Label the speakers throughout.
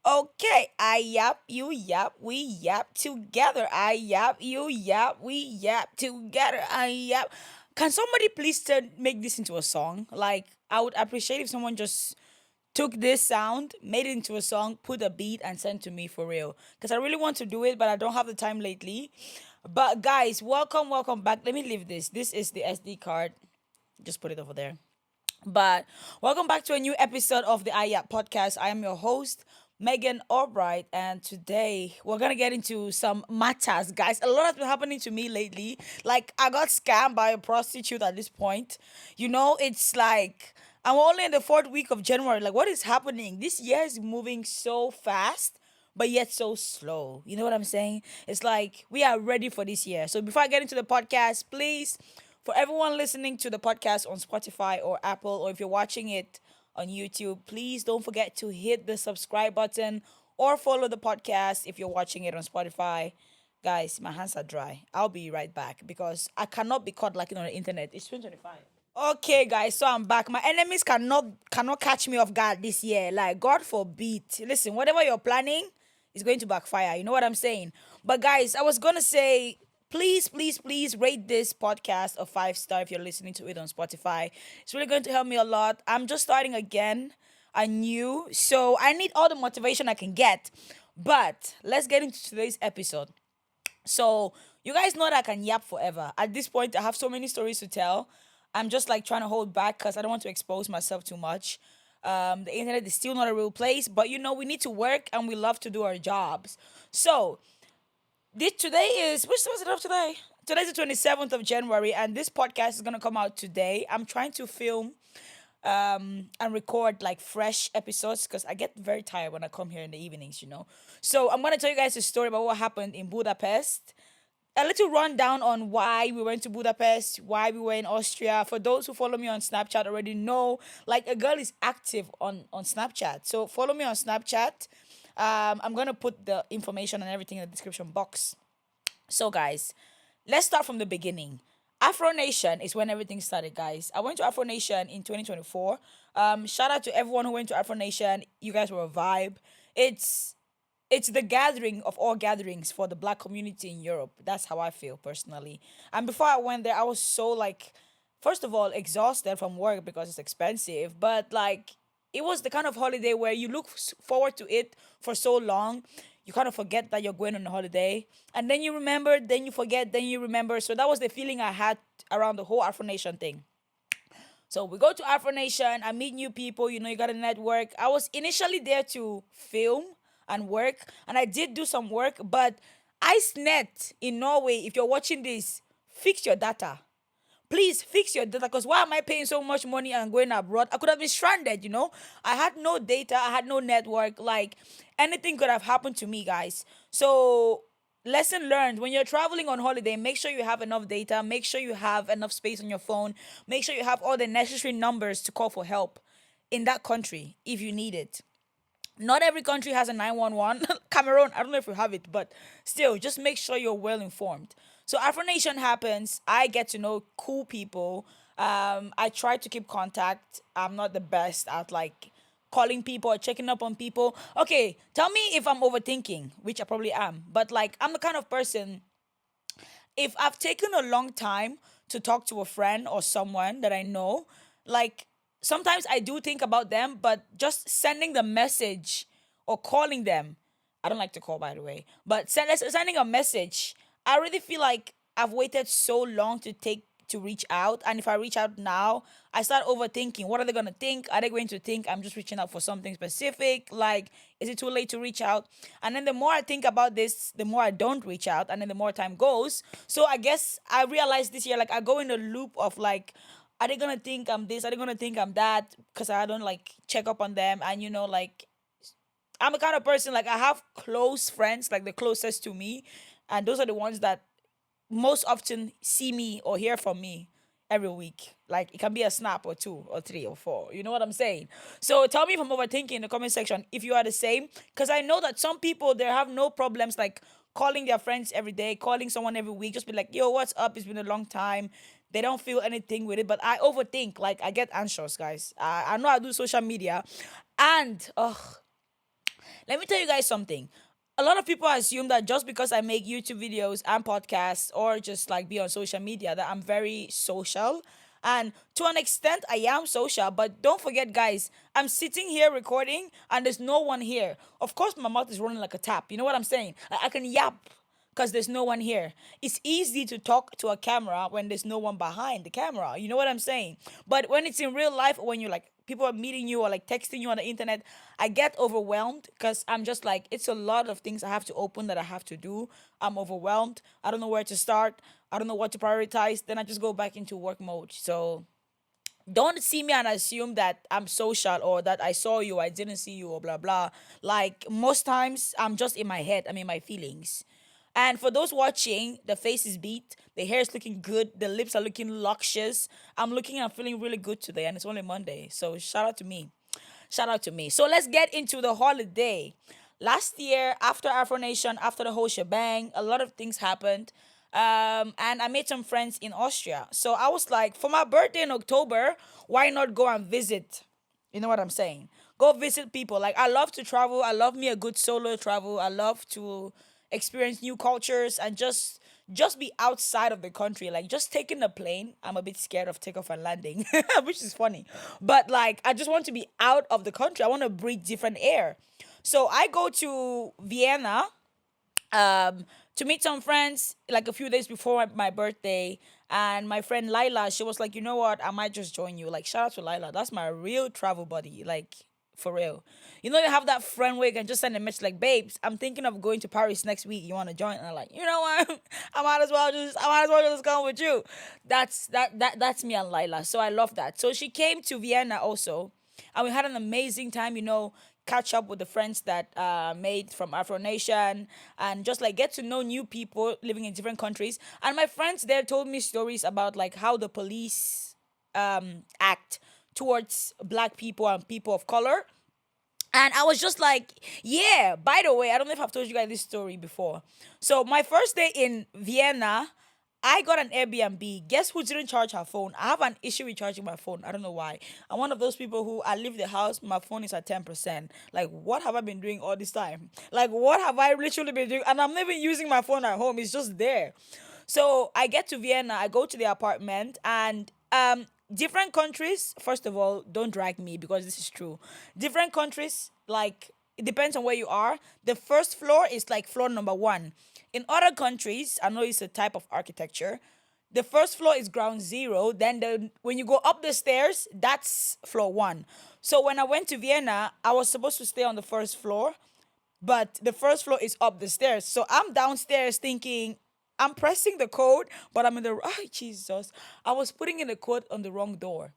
Speaker 1: Okay, I yap, you yap, we yap together. I yap, you yap, we yap together. I yap. Can somebody please make this into a song? Like, I would appreciate if someone just took this sound, made it into a song, put a beat, and sent to me for real. Because I really want to do it, but I don't have the time lately. But guys, welcome back. Let me leave this. This is the SD card. Just put it over there. But welcome back to a new episode of the iYAP podcast. I am your host, Megan Albright, and today we're gonna get into some matters, guys. A lot has been happening to me lately. Like I got scammed by a prostitute at this point. It's like I'm only in the fourth week of January. Like, what is happening? This year is moving so fast but yet so slow. You know what I'm saying? It's like we are ready for this year. So before I get into the podcast, please, for everyone listening to the podcast on Spotify or Apple, or if you're watching it on YouTube, please don't forget to hit the subscribe button or follow the podcast if you're watching it on Spotify. Guys, my hands are dry. I'll be right back because I cannot be caught lacking on the internet. It's 2025. Okay, guys, so I'm back. My enemies cannot catch me off guard this year. Like, God forbid. Listen, whatever you're planning is going to backfire. You know what I'm saying? But guys, I was gonna say, please rate this podcast a 5 star if you're listening to it on Spotify. It's really going to help me a lot. I'm just starting again, anew, so I need all the motivation I can get. But let's get into today's episode. So you guys know that I can yap forever. At this point, I have so many stories to tell. I'm just like trying to hold back because I don't want to expose myself too much. The internet is still not a real place, but we need to work and we love to do our jobs. So today is which was it of today? Today's the 27th of January, and this podcast is gonna come out today. I'm trying to film and record like fresh episodes because I get very tired when I come here in the evenings. So I'm gonna tell you guys a story about what happened in Budapest, a little rundown on why we went to Budapest, why we were in Austria. For those who follow me on Snapchat already know, like a girl is active on Snapchat. So follow me on Snapchat. I'm gonna put the information and everything in the description box. So guys, let's start from the beginning. Afro Nation is when everything started, guys. I went to Afro Nation in 2024. Shout out to everyone who went to Afro Nation. You guys were a vibe. It's it's the gathering of all gatherings for the black community in Europe. That's how I feel personally. And before I went there, I was so like, first of all, exhausted from work because it's expensive. But like, it was the kind of holiday where you look forward to it for so long. You kind of forget that you're going on a holiday. And then you remember, then you forget, then you remember. So that was the feeling I had around the whole Afro Nation thing. So we go to Afro Nation. I meet new people. You got a network. I was initially there to film and work, and I did do some work. But IceNet in Norway, if you're watching this, fix your data. Please fix your data, because why am I paying so much money and going abroad? I could have been stranded. I had no data, I had no network. Like anything could have happened to me, guys. So lesson learned, when you're traveling on holiday, make sure you have enough data, make sure you have enough space on your phone, make sure you have all the necessary numbers to call for help in that country if you need it. Not every country has a 911. Cameroon, I don't know if you have it, but still, just make sure you're well informed. So Afro Nation happens. I get to know cool people. I try to keep contact. I'm not the best at like calling people or checking up on people. Okay, tell me if I'm overthinking, which I probably am. But like, I'm the kind of person, if I've taken a long time to talk to a friend or someone that I know, like sometimes I do think about them, but just sending the message or calling them, I don't like to call, by the way, but sending a message, I really feel like I've waited so long to reach out, and if I reach out now, I start overthinking. What are they gonna think? Are they going to think I'm just reaching out for something specific? Like, is it too late to reach out? And then the more I think about this, the more I don't reach out, and then the more time goes. So I guess I realized this year, like I go in a loop of like, are they gonna think I'm this? Are they gonna think I'm that? Because I don't like check up on them, and like I'm a kind of person, like I have close friends, like the closest to me, and those are the ones that most often see me or hear from me every week. Like it can be a snap or two or three or four. You know what I'm saying? So tell me if I'm overthinking in the comment section if you are the same. Because I know that some people, they have no problems like calling their friends every day, calling someone every week, just be like, yo, what's up? It's been a long time. They don't feel anything with it. But I overthink. Like I get anxious, guys. I know I do social media. And Let me tell you guys something. A lot of people assume that just because I make YouTube videos and podcasts or just like be on social media that I'm very social. And to an extent, I am social, but don't forget, guys, I'm sitting here recording and there's no one here. Of course, my mouth is running like a tap. You know what I'm saying? Like, I can yap because there's no one here. It's easy to talk to a camera when there's no one behind the camera. You know what I'm saying? But when it's in real life, when you're like people are meeting you or like texting you on the internet, I get overwhelmed because I'm just like, it's a lot of things I have to open that I have to do. I'm overwhelmed. I don't know where to start. I don't know what to prioritize. Then I just go back into work mode. So don't see me and assume that I'm social or that I saw you, I didn't see you, or blah blah. Like most times, I'm just in my head. I'm in my feelings. And for those watching, the face is beat, the hair is looking good, the lips are looking luscious. I'm looking and feeling really good today, and it's only Monday. So shout out to me. Shout out to me. So let's get into the holiday. Last year, after Afro Nation, after the whole shebang, a lot of things happened. And I made some friends in Austria. So I was like, for my birthday in October, why not go and visit? You know what I'm saying? Go visit people. Like I love to travel. I love me a good solo travel. I love to experience new cultures and just be outside of the country. Like just taking a plane. I'm a bit scared of takeoff and landing, which is funny. But like I just want to be out of the country. I want to breathe different air. So I go to Vienna to meet some friends like a few days before my birthday. And my friend Lila, she was like, you know what? I might just join you. Like, shout out to Lila. That's my real travel buddy. Like, for real. You know, you have that friend where you can just send a message like, babes, I'm thinking of going to Paris next week. You want to join? And I'm like, you know what? I might as well just come with you. That's me and Lila. So I love that. So she came to Vienna also, and we had an amazing time. Catch up with the friends that made from Afro Nation and just like get to know new people living in different countries. And my friends there told me stories about like how the police act towards black people and people of color. And I was just like, yeah, by the way, I don't know if I've told you guys this story before. So my first day in Vienna, I got an Airbnb. Guess who didn't charge her phone? I have an issue with charging my phone. I don't know why. I'm one of those people who I leave the house, my phone is at 10%. Like, what have I been doing all this time? Like, what have I literally been doing? And I'm not even using my phone at home. It's just there. So I get to Vienna, I go to the apartment, and different countries, first of all, don't drag me because this is true. Different countries, like, it depends on where you are. The first floor is like floor number one. In other countries, I know it's a type of architecture. The first floor is ground zero. Then when you go up the stairs, that's floor one. So when I went to Vienna, I was supposed to stay on the first floor, but the first floor is up the stairs. So I'm downstairs thinking I'm pressing the code, but I'm in the oh Jesus. I was putting in the code on the wrong door.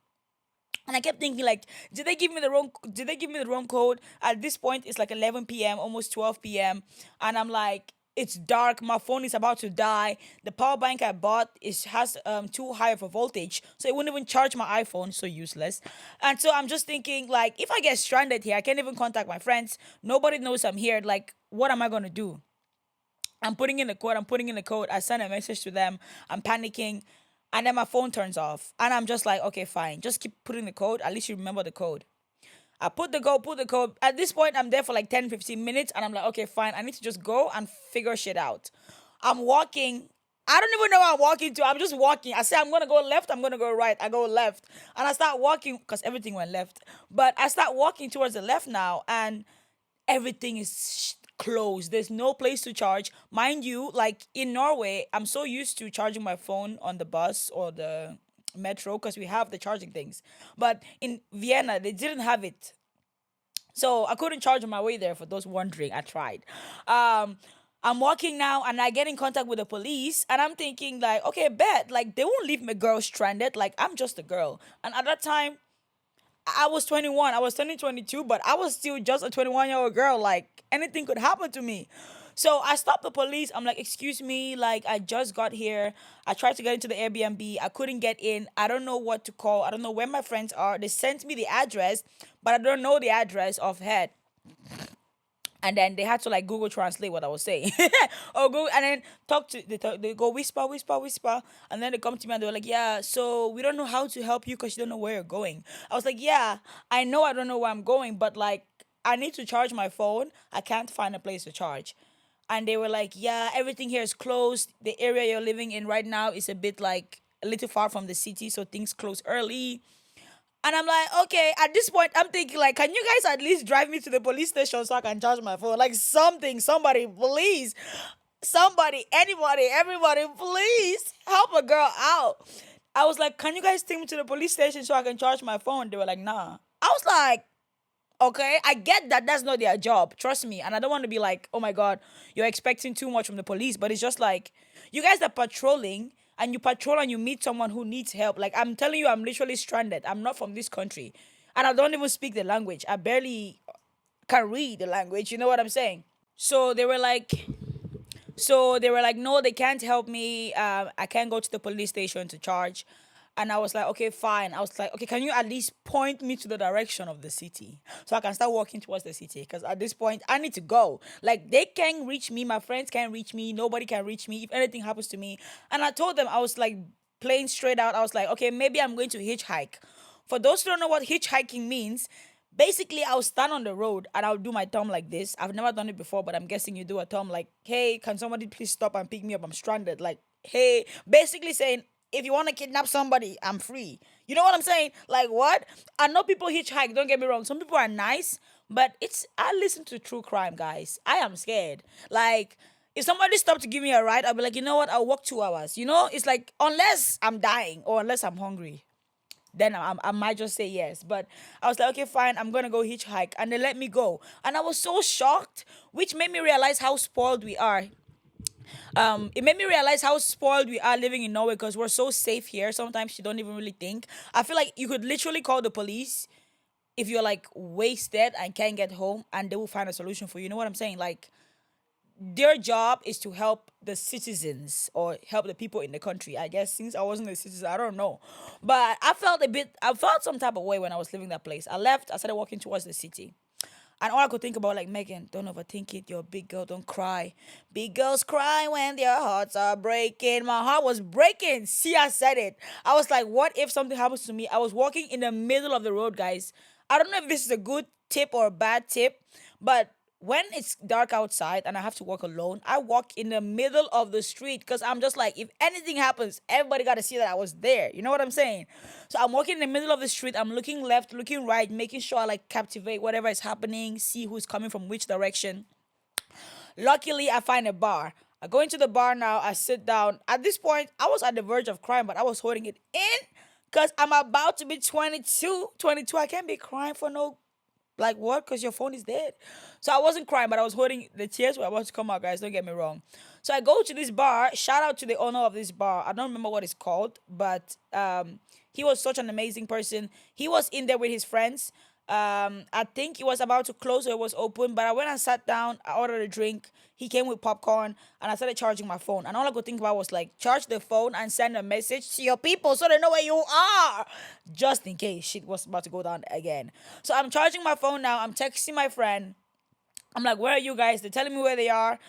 Speaker 1: And I kept thinking like, did they give me the wrong code? At this point it's like 11 p.m., almost 12 p.m. And I'm like, it's dark, my phone is about to die. The power bank I bought is has too high of a voltage, so it wouldn't even charge my iPhone, so useless. And so I'm just thinking like, if I get stranded here, I can't even contact my friends. Nobody knows I'm here. Like, what am I gonna do? I'm putting in the code. I send a message to them. I'm panicking. And then my phone turns off. And I'm just like, okay, fine. Just keep putting the code. At least you remember the code. I put the code. At this point, I'm there for like 10, 15 minutes. And I'm like, okay, fine. I need to just go and figure shit out. I'm walking. I don't even know where I'm walking to. I'm just walking. I say, I'm going to go left. I'm going to go right. I go left. And I start walking because everything went left. But I start walking towards the left now. And everything is closed. There's no place to charge. Mind you, like in Norway, I'm so used to charging my phone on the bus or the metro because we have the charging things. But in Vienna, they didn't have it. So I couldn't charge on my way there. For those wondering, I tried. I'm walking now and I get in contact with the police and I'm thinking like, okay, bet, like they won't leave my girl stranded. Like I'm just a girl. And at that time, I was 21. I was turning 22, but I was still just a 21-year-old girl. Like anything could happen to me. So I stopped the police. I'm like, excuse me, like I just got here. I tried to get into the Airbnb. I couldn't get in. I don't know what to call. I don't know where my friends are. They sent me the address, but I don't know the address offhand. And then they had to like Google translate what I was saying. Or go and then they go whisper, whisper, whisper. And then they come to me and they were like, yeah, so we don't know how to help you because you don't know where you're going. I was like, yeah, I know I don't know where I'm going, but like I need to charge my phone. I can't find a place to charge. And they were like, yeah, everything here is closed. The area you're living in right now is a bit like a little far from the city, so things close early. And I'm like, okay, at this point, I'm thinking, like, can you guys at least drive me to the police station so I can charge my phone? Like, something, somebody, please. Somebody, anybody, everybody, please help a girl out. I was like, can you guys take me to the police station so I can charge my phone? They were like, nah. I was like, okay, I get that that's not their job. Trust me. And I don't want to be like, oh my God, you're expecting too much from the police. But it's just like, you guys are patrolling and you patrol and you meet someone who needs help. Like, I'm telling you, I'm literally stranded. I'm not from this country. And I don't even speak the language. I barely can read the language. You know what I'm saying? So they were like, no, they can't help me. I can't go to the police station to charge. And I was like, okay, fine. I was like, okay, can you at least point me to the direction of the city so I can start walking towards the city? Because at this point, I need to go. Like, they can't reach me. My friends can't reach me. Nobody can reach me if anything happens to me. And I told them, I was like, playing straight out. I was like, okay, maybe I'm going to hitchhike. For those who don't know what hitchhiking means, basically, I'll stand on the road and I'll do my thumb like this. I've never done it before, but I'm guessing you do a thumb like, hey, can somebody please stop and pick me up? I'm stranded. Like, hey, basically saying, if you want to kidnap somebody, I'm free. You know what I'm saying? Like, what? I know people hitchhike, don't get me wrong. Some people are nice, but I listen to true crime, guys. I am scared. Like, if somebody stopped to give me a ride, I'll be like, you know what? I'll walk 2 hours. You know, it's like, unless I'm dying or unless I'm hungry, then I might just say yes. But I was like, okay, fine, I'm gonna go hitchhike. And they let me go. And I was so shocked, which made me realize how spoiled we are. It made me realize how spoiled we are living in Norway because we're so safe here. Sometimes you don't even really think. I feel like you could literally call the police if you're like wasted and can't get home and they will find a solution for you. You know what I'm saying? Like, their job is to help the citizens or help the people in the country. I guess since I wasn't a citizen, I don't know. But I felt some type of way when I was leaving that place. I left, I started walking towards the city. And all I could think about, like, Megan, don't overthink it. You're a big girl, don't cry. Big girls cry when their hearts are breaking. My heart was breaking. See, I said it. I was like, what if something happens to me? I was walking in the middle of the road, guys. I don't know if this is a good tip or a bad tip, but when it's dark outside and I have to walk alone, I walk in the middle of the street because I'm just like, if anything happens, everybody got to see that I was there. You know what I'm saying? So I'm walking in the middle of the street. I'm looking left, looking right, making sure I like captivate whatever is happening, see who's coming from which direction. Luckily, I find a bar. I go into the bar now. I sit down. At this point, I was at the verge of crying, but I was holding it in because I'm about to be 22. 22, I can't be crying for no, like, what? Because your phone is dead. So I wasn't crying, but I was holding, the tears were about to come out, guys. Don't get me wrong. So I go to this bar. Shout out to the owner of this bar. I don't remember what it's called, but he was such an amazing person. He was in there with his friends. I think it was about to close, so it was open. But I went and sat down. I ordered a drink. He came with popcorn, and I started charging my phone. And all I could think about was like, charge the phone and send a message to your people so they know where you are, just in case shit was about to go down again. So I'm charging my phone now. I'm texting my friend. I'm like, where are you guys? They're telling me where they are.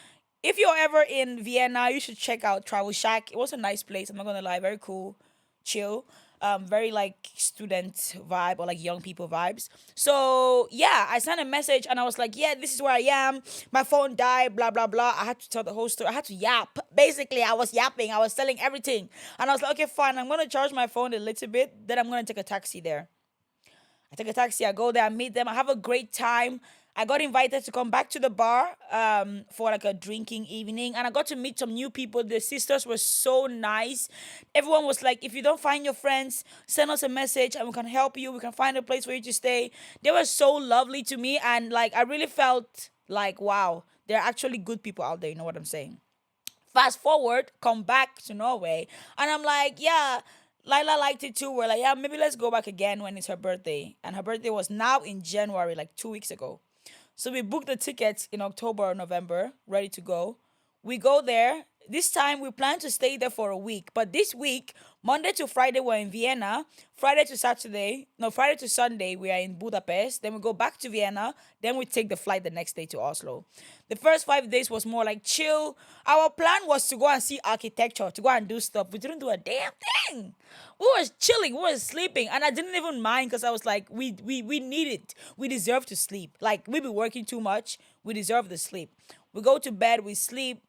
Speaker 1: If you're ever in Vienna, you should check out Travel Shack. It was a nice place. I'm not gonna lie, very cool, chill. Very like student vibe or like young people vibes. So yeah, I sent a message and I was like, yeah, this is where I am. My phone died, blah blah blah. I had to tell the whole story. I had to yap. Basically, I was yapping. I was telling everything. And I was like, okay, fine. I'm gonna charge my phone a little bit. Then I'm gonna take a taxi there. I take a taxi, I go there, I meet them, I have a great time. I got invited to come back to the bar for like a drinking evening, and I got to meet some new people. The sisters were so nice. Everyone was like, if you don't find your friends, send us a message and we can help you. We can find a place for you to stay. They were so lovely to me, and like I really felt like, wow, there are actually good people out there. You know what I'm saying? Fast forward, come back to Norway, and I'm like, yeah. Lila liked it too. We're like, yeah, maybe let's go back again when it's her birthday. And her birthday was now in January, like 2 weeks ago. So we booked the tickets in October or November, ready to go. We go there. this time we plan to stay there for a week. But this week, Monday to Friday, we're in Vienna. Friday to Saturday, no, Friday to Sunday, we are in Budapest. Then we go back to Vienna. Then we take the flight the next day to Oslo. The first 5 days was more like chill. Our plan was to go and see architecture, to go and do stuff. We didn't do a damn thing. We were chilling, we were sleeping, and I didn't even mind because I was like, we need it. We deserve to sleep. Like we've been working too much. We deserve the sleep. We go to bed, we sleep,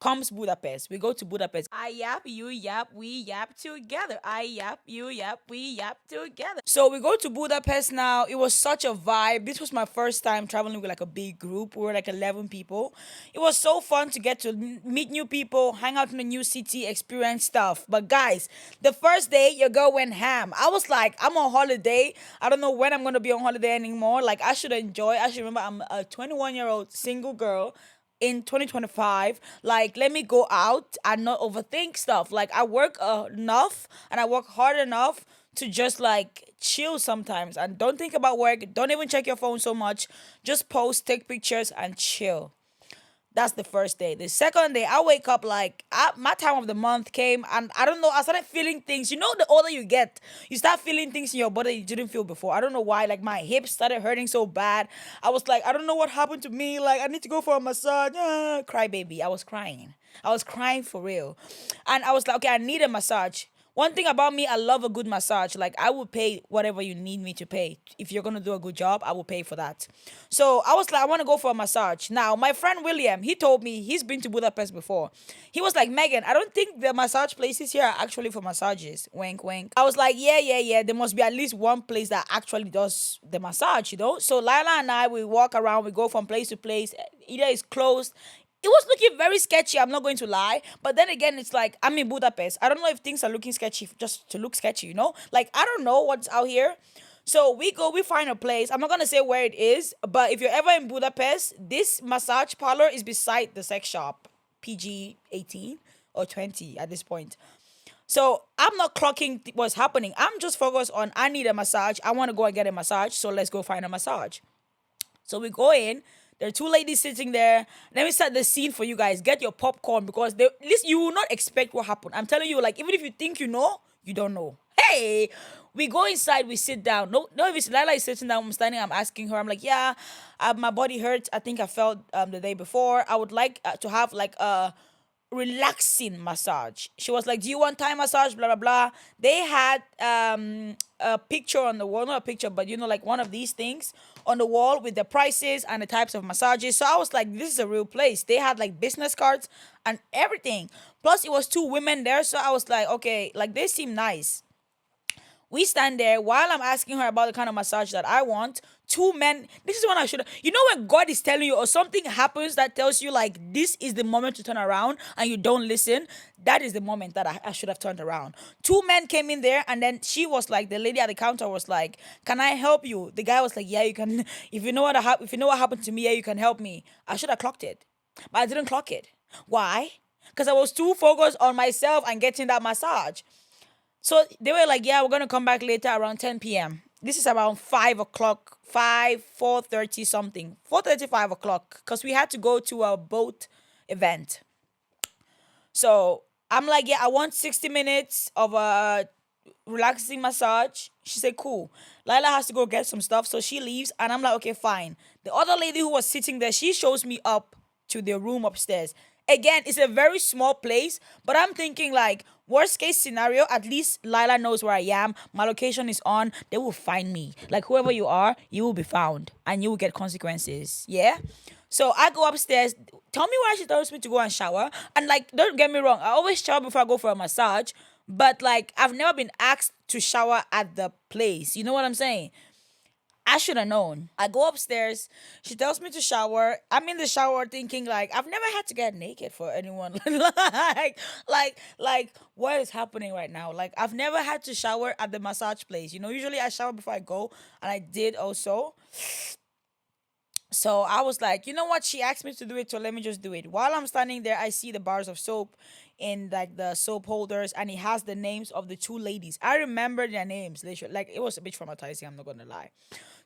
Speaker 1: comes Budapest. We go to Budapest. I yap, you yap, we yap together. I yap, you yap, we yap together. So we go to Budapest now. It was such a vibe. This was my first time traveling with like a big group. We were like 11 people. It was so fun to get to meet new people, hang out in a new city, experience stuff. But guys, the first day your girl went ham. I was like, I'm on holiday. I don't know when I'm gonna be on holiday anymore. Like I should enjoy. I should remember I'm a 21-year-old single girl in 2025. Like let me go out and not overthink stuff. Like I work enough and I work hard enough to just like chill sometimes and don't think about work. Don't even check your phone so much. Just post, take pictures, and chill. That's the first day. The second day, I wake up like my time of the month came, and I don't know. I started feeling things. You know, the older you get, you start feeling things in your body you didn't feel before. I don't know why. Like my hips started hurting so bad. I was like, I don't know what happened to me. Like I need to go for a massage. Cry baby. I was crying. I was crying for real, and I was like, okay, I need a massage. One thing about me, I love a good massage. Like I will pay whatever you need me to pay. If you're gonna do a good job, I will pay for that. So I was like, I want to go for a massage. Now, my friend William, he told me he's been to Budapest before. He was like, Megan, I don't think the massage places here are actually for massages. Wink, wink. I was like, yeah, yeah, yeah. There must be at least one place that actually does the massage, you know? So Lila and I, we walk around, we go from place to place. Either it's closed, it was looking very sketchy. I'm not going to lie, but then again, it's like I'm in Budapest. I don't know if things are looking sketchy just to look sketchy. You know, like I don't know what's out here. So we go, we find a place. I'm not gonna say where it is, but if you're ever in Budapest, this massage parlor is beside the sex shop, PG 18 or 20 at this point. So I'm not clocking what's happening. I'm just focused on I need a massage. I want to go and get a massage. So let's go find a massage. So we go in. There are two ladies sitting there. Let me set the scene for you guys. Get your popcorn because they, at least you will not expect what happened. I'm telling you, like, even if you think you know, you don't know. Hey, we go inside, we sit down. No, no, if it's Lila is sitting down, I'm standing, I'm asking her, I'm like, yeah, my body hurts. I think I felt the day before. I would like to have like a relaxing massage. She was like, do you want Thai massage? Blah, blah, blah. They had a picture on the wall, not a picture, but you know, like one of these things on the wall with the prices and the types of massages. So I was like, this is a real place. They had like business cards and everything. Plus, it was two women there. So I was like, okay, like they seem nice. We stand there while I'm asking her about the kind of massage that I want. Two men, this is when I should, you know, when God is telling you or something happens that tells you like this is the moment to turn around and you don't listen, that is the moment that I should have turned around. Two men came in there and then she was like, the lady at the counter was like, can I help you? The guy was like, yeah, you can. If you know if you know what happened to me, yeah, you can help me. I should have clocked it, but I didn't clock it. Why? Because I was too focused on myself and getting that massage. So they were like, yeah, we're gonna come back later around 10 p.m. This is around 5 o'clock, 4:30 something. 4:30, 5 o'clock. Because we had to go to a boat event. So I'm like, yeah, I want 60 minutes of a relaxing massage. She said, cool. Lila has to go get some stuff. So she leaves and I'm like, okay, fine. The other lady who was sitting there, she shows me up to the room upstairs. Again, it's a very small place, but I'm thinking like worst case scenario, at least Lila knows where I am. My location is on. They will find me. Like whoever you are, you will be found and you will get consequences. Yeah. So I go upstairs. Tell me why she tells me to go and shower. And like, don't get me wrong, I always shower before I go for a massage. But like, I've never been asked to shower at the place. You know what I'm saying? I should have known. I go upstairs. She tells me to shower. I'm in the shower thinking like I've never had to get naked for anyone. like what is happening right now? Like I've never had to shower at the massage place. You know, usually I shower before I go, and I did also. So I was like, you know what? She asked me to do it, so let me just do it. While I'm standing there, I see the bars of soap in like the soap holders, and it has the names of the two ladies. I remember their names. Literally, like it was a bit traumatizing. I'm not gonna lie.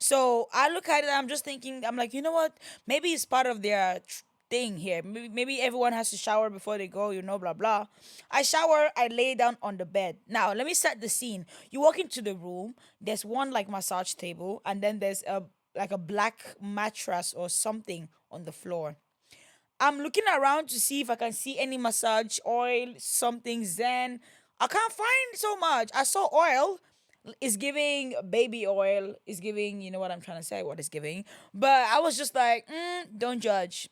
Speaker 1: So I look at it. I'm just thinking. I'm like, you know what? Maybe it's part of their thing here. Maybe everyone has to shower before they go, blah blah. I shower, I lay down on the bed. Now let me set the scene. You walk into the room. There's one like massage table, and then there's a like a black mattress or something on the floor. I'm looking around to see if I can see any massage oil, something Zen. I can't find so much. I saw oil. It's giving baby oil. It's giving, you know what I'm trying to say, what it's giving. But I was just like, don't judge.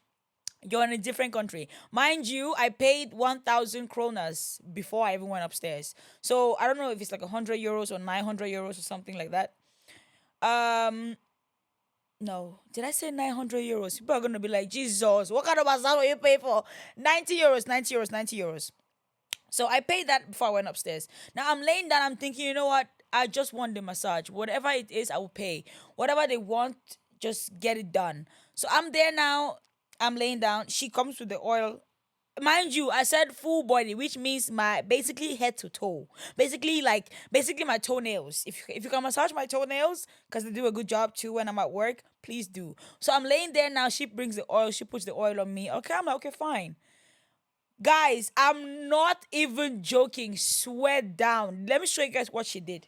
Speaker 1: You're in a different country. Mind you, I paid 1,000 kronas before I even went upstairs. So I don't know if it's like 100 euros or 900 euros or something like that. Um, no, did I say 900 euros? People are going to be like, Jesus, what kind of massage will you pay for? 90 euros, 90 euros, 90 euros. So I paid that before I went upstairs. Now I'm laying down, I'm thinking, you know what? I just want the massage. Whatever it is, I will pay. Whatever they want, just get it done. So I'm there now. I'm laying down. She comes with the oil. Mind you, I said full body, which means my basically head to toe. Basically my toenails. If you can massage my toenails, because they do a good job too when I'm at work, please do. So I'm laying there now. She brings the oil. She puts the oil on me. Okay, I'm like, okay, fine. Guys, I'm not even joking. Swear down. Let me show you guys what she did.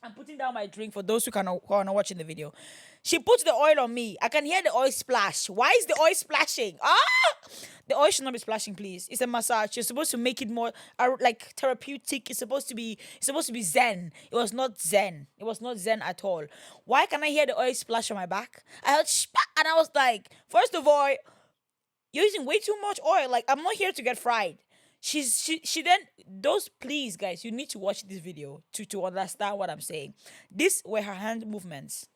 Speaker 1: I'm putting down my drink for those who are not watching the video. She puts the oil on me. I can hear the oil splash. Why is the oil splashing? The oil should not be splashing, please. It's a massage. You're supposed to make it more like therapeutic. It's supposed to be zen. It was not zen. It was not zen at all. Why can I hear the oil splash on my back? I heard and I was like, first of all, you're using way too much oil. Like, I'm not here to get fried. She then those please guys, you need to watch this video to understand what I'm saying. These were her hand movements.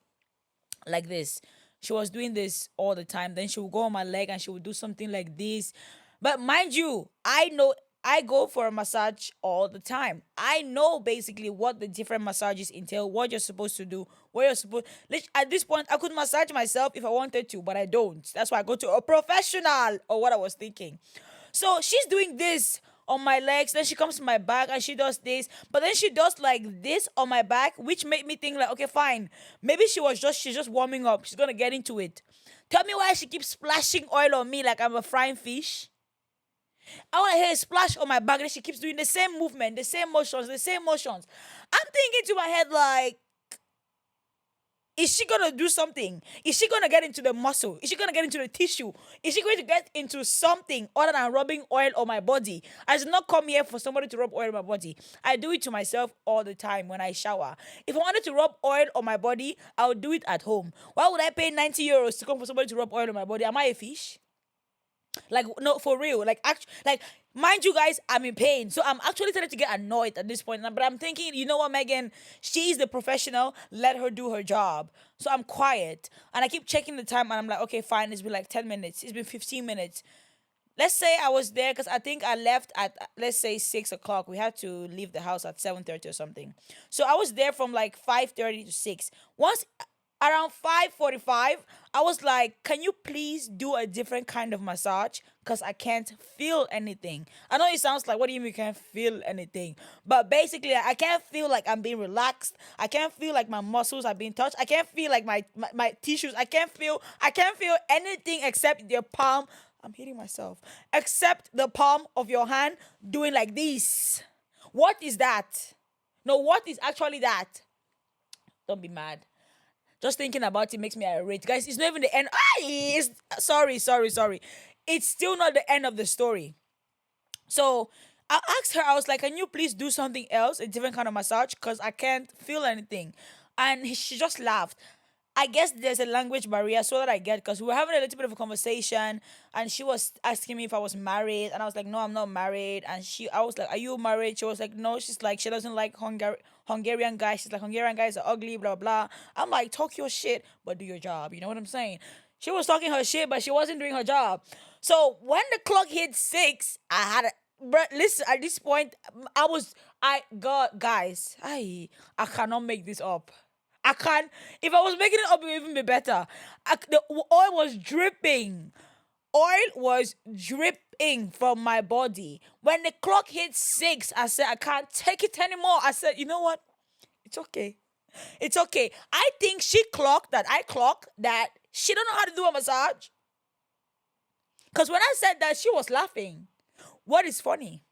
Speaker 1: Like this. She was doing this all the time. Then she would go on my leg and she would do something like this. But mind you, I know I go for a massage all the time. I know basically what the different massages entail, what you're supposed to do, what you're supposed. At this point, I could massage myself if I wanted to, but I don't. That's why I go to a professional, or what I was thinking. So she's doing this on my legs, then she comes to my back and she does this, but then she does like this on my back, which made me think like, okay, fine. Maybe she's just warming up. She's gonna get into it. Tell me why she keeps splashing oil on me like I'm a frying fish. I want to hear a splash on my back, and she keeps doing the same movement, the same motions, the same motions. I'm thinking to my head like, is she gonna do something? Is she gonna get into the muscle? Is she gonna get into the tissue? Is she going to get into something other than rubbing oil on my body? I did not come here for somebody to rub oil on my body. I do it to myself all the time when I shower. If I wanted to rub oil on my body, I would do it at home. Why would I pay 90 euros to come for somebody to rub oil on my body? Am I a fish? Like, no, for real. Like, mind you guys, I'm in pain. So I'm actually starting to get annoyed at this point. But I'm thinking, you know what, Megan? She's the professional. Let her do her job. So I'm quiet. And I keep checking the time and I'm like, okay, fine. It's been like 10 minutes. It's been 15 minutes. Let's say I was there because I think I left at, let's say, 6 o'clock. We had to leave the house at 7:30 or something. So I was there from like 5:30 to 6. Once around 5:45, I was like, can you please do a different kind of massage? Because I can't feel anything. I know it sounds like, what do you mean you can't feel anything? But basically, I can't feel like I'm being relaxed. I can't feel like my muscles are being touched. I can't feel like my tissues. I can't feel anything except your palm. I'm hitting myself. Except the palm of your hand doing like this. What is that? No, what is actually that? Don't be mad. Just thinking about it makes me irate. Guys, it's not even the end. Sorry. It's still not the end of the story. So I asked her, I was like, can you please do something else, a different kind of massage? Because I can't feel anything. And she just laughed. I guess there's a language barrier, so that I get, because we were having a little bit of a conversation, and she was asking me if I was married, and I was like, no, I'm not married. And I was like, are you married? She was like, no. She's like, she doesn't like Hungarian guys. She's like, Hungarian guys are ugly, blah blah. I'm like, talk your shit, but do your job. You know what I'm saying? She was talking her shit, but she wasn't doing her job. So when the clock hit 6, I had a. But listen, at this point, guys, I cannot make this up. I can't. If I was making it up, it would even be better. The oil was dripping. Oil was dripping from my body. When the clock hit 6, I said, I can't take it anymore. I said, you know what? It's okay. It's okay. I think she clocked that. I clocked that she don't know how to do a massage. Because when I said that, she was laughing. What is funny?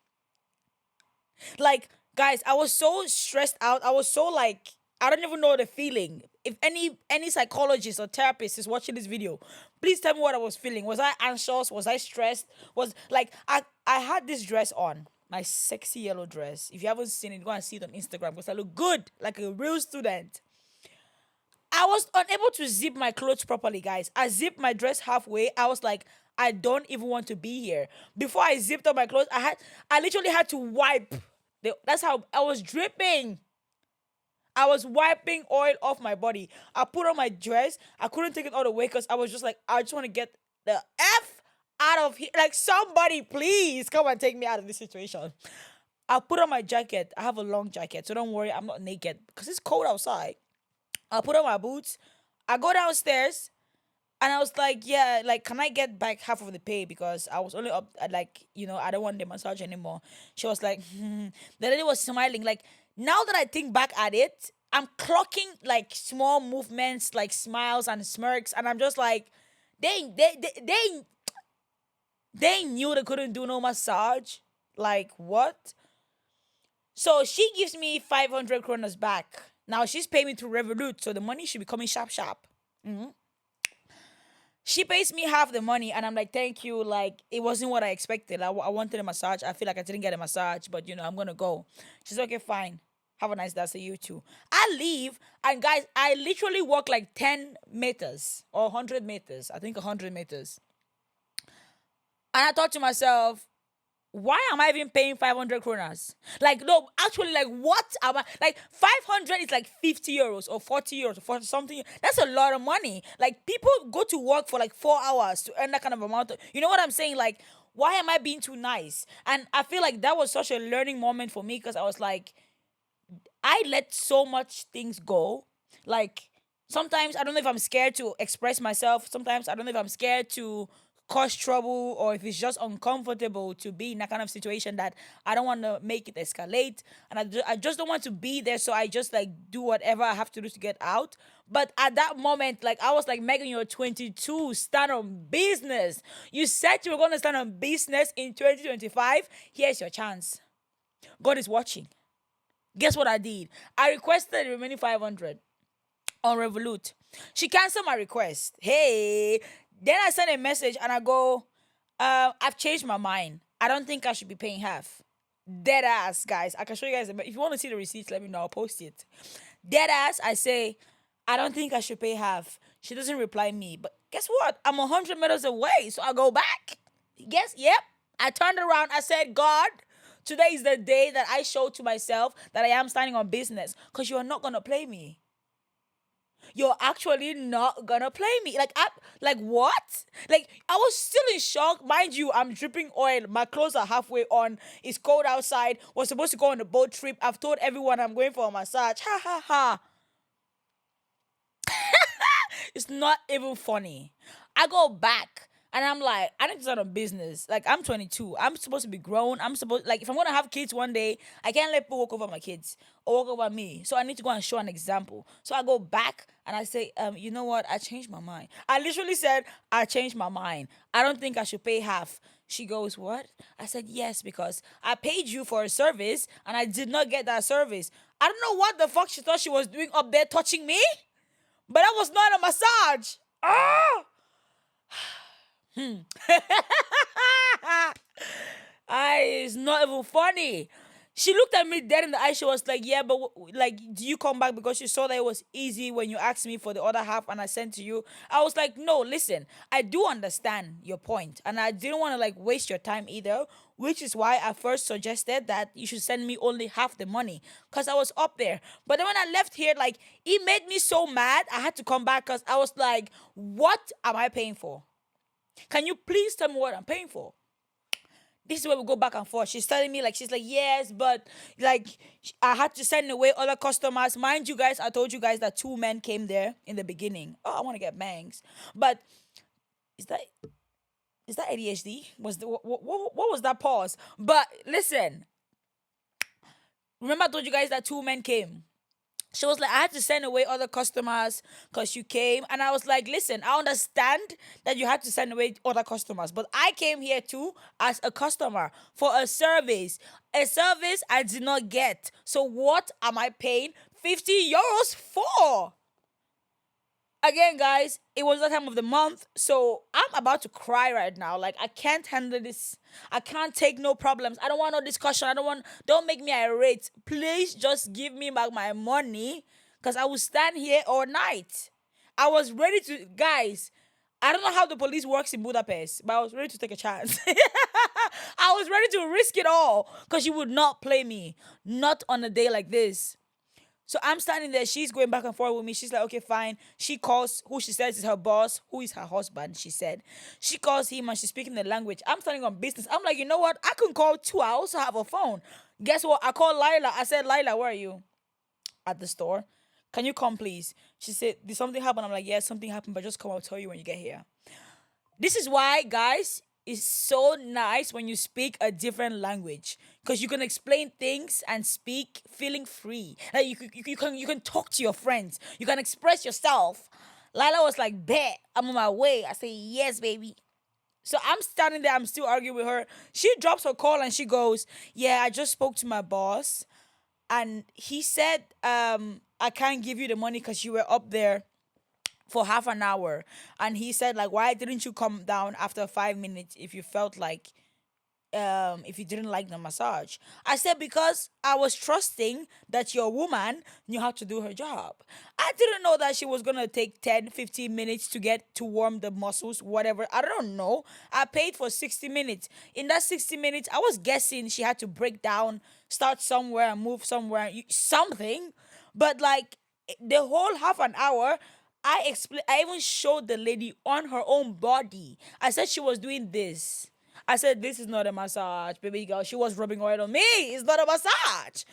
Speaker 1: Like, guys, I was so stressed out. I was so like, I don't even know the feeling. If any psychologist or therapist is watching this video, please tell me what I was feeling. Was I anxious? Was I stressed? Was like I had this dress on, my sexy yellow dress. If you haven't seen it, go and see it on Instagram because I look good, like a real student. I was unable to zip my clothes properly, guys. I zipped my dress halfway. I was like, I don't even want to be here. Before I zipped up my clothes, I literally had to wipe. That's how I was dripping. I was wiping oil off my body. I put on my dress. I couldn't take it all the way because I was just like, I just want to get the F out of here. Like, somebody, please come and take me out of this situation. I put on my jacket. I have a long jacket, so don't worry, I'm not naked because it's cold outside. I put on my boots. I go downstairs and I was like, yeah, like, can I get back half of the pay? Because I was only up at like, I don't want the massage anymore. She was like, The lady was smiling. Like, now that I think back at it, I'm clocking like small movements, like smiles and smirks. And I'm just like, they knew they couldn't do no massage. Like, what? So she gives me 500 kronas back. Now she's paying me through Revolut, so the money should be coming sharp, sharp. She pays me half the money, and I'm like, thank you. Like, it wasn't what I expected. I wanted a massage. I feel like I didn't get a massage, but I'm gonna go. She's like, okay, fine. Have a nice day. See you too. I leave, and guys, I literally walk like 10 meters or 100 meters. I think 100 meters. And I thought to myself, why am I even paying 500 kronas? Like, no, actually, like, what am I? Like, 500 is like 50 euros or 40 euros or 40 something. That's a lot of money. Like, people go to work for like 4 hours to earn that kind of amount. You know what I'm saying? Like, why am I being too nice? And I feel like that was such a learning moment for me because I was like, I let so much things go. Like, sometimes I don't know if I'm scared to express myself. Sometimes I don't know if I'm scared to cause trouble or if it's just uncomfortable to be in that kind of situation that I don't want to make it escalate. And I just don't want to be there. So I just like do whatever I have to do to get out. But at that moment, like, I was like, Megan, you're 22, stand on business. You said you were going to stand on business in 2025. Here's your chance. God is watching. Guess what I did? I requested the remaining 500 on Revolut. She canceled my request. Hey. Then I sent a message and I go, I've changed my mind. I don't think I should be paying half. Dead ass, guys. I can show you guys. If you want to see the receipts, let me know. I'll post it. Dead ass, I say, I don't think I should pay half. She doesn't reply me. But guess what? I'm 100 meters away. So I go back. Guess, yep. I turned around. I said, God, today is the day that I show to myself that I am standing on business because you are not going to play me. You're actually not gonna play me. Like what? Like, I was still in shock. Mind you, I'm dripping oil. My clothes are halfway on. It's cold outside. We're supposed to go on a boat trip. I've told everyone I'm going for a massage. Ha ha ha. It's not even funny. I go back and I'm like, I need to start a business. Like, I'm 22. I'm supposed to be grown. Like, if I'm going to have kids one day, I can't let people walk over my kids or walk over me. So I need to go and show an example. So I go back and I say, you know what? I changed my mind. I literally said, I changed my mind. I don't think I should pay half. She goes, what? I said, yes, because I paid you for a service and I did not get that service. I don't know what the fuck she thought she was doing up there touching me, but that was not a massage. Ah! It's not even funny. She looked at me dead in the eye. She was like, yeah, but like, do you come back because you saw that it was easy when you asked me for the other half and I sent to you? I was like, no, listen, I do understand your point and I didn't want to like waste your time either, which is why I first suggested that you should send me only half the money because I was up there. But then when I left here, like, it made me so mad. I had to come back because I was like, what am I paying for? Can you please tell me what I'm paying for? This is where we go back and forth. She's telling me, like, she's like, yes, but like, I had to send away other customers. Mind you guys, I told you guys that 2 men came there in the beginning. Oh, I want to get bangs. But is that ADHD? What was that pause? But listen, remember I told you guys that 2 men came. She was like, I had to send away other customers because you came. And I was like, listen, I understand that you had to send away other customers, but I came here too as a customer for a service I did not get. So what am I paying 50 euros for? Again, guys, it was that time of the month, so I'm about to cry right now. Like, I can't handle this. I can't take no problems. I don't want no discussion. Don't make me irate. Please just give me back my money because I will stand here all night. I was ready to, guys. I don't know how the police works in Budapest, but I was ready to take a chance. I was ready to risk it all because you would not play me. Not on a day like this. So I'm standing there. She's going back and forth with me. She's like, okay, fine. She calls who she says is her boss, who is her husband, she said. She calls him and she's speaking the language. I'm standing on business. I'm like, you know what? I can call too. I also have a phone. Guess what? I called Lila. I said, Lila, where are you? At the store. Can you come, please? She said, did something happen? I'm like, yes, something happened, but just come. I'll tell you when you get here. This is why, guys, it's so nice when you speak a different language because you can explain things and speak feeling free. Like you can talk to your friends. You can express yourself. Lila was like, "Bet I'm on my way." I say, "Yes, baby." So I'm standing there. I'm still arguing with her. She drops her call and she goes, "Yeah, I just spoke to my boss, and he said I can't give you the money because you were up there for half an hour, and he said like, why didn't you come down after 5 minutes if you felt like if you didn't like the massage? I said, because I was trusting that your woman knew how to do her job. I didn't know that she was gonna take 10, 15 minutes to get to warm the muscles, whatever. I don't know. I paid for 60 minutes. In that 60 minutes, I was guessing she had to break down, start somewhere and move somewhere, something. But like the whole half an hour, I even showed the lady on her own body. I said she was doing this. I said, this is not a massage, baby girl. She was rubbing oil on me. It's not a massage.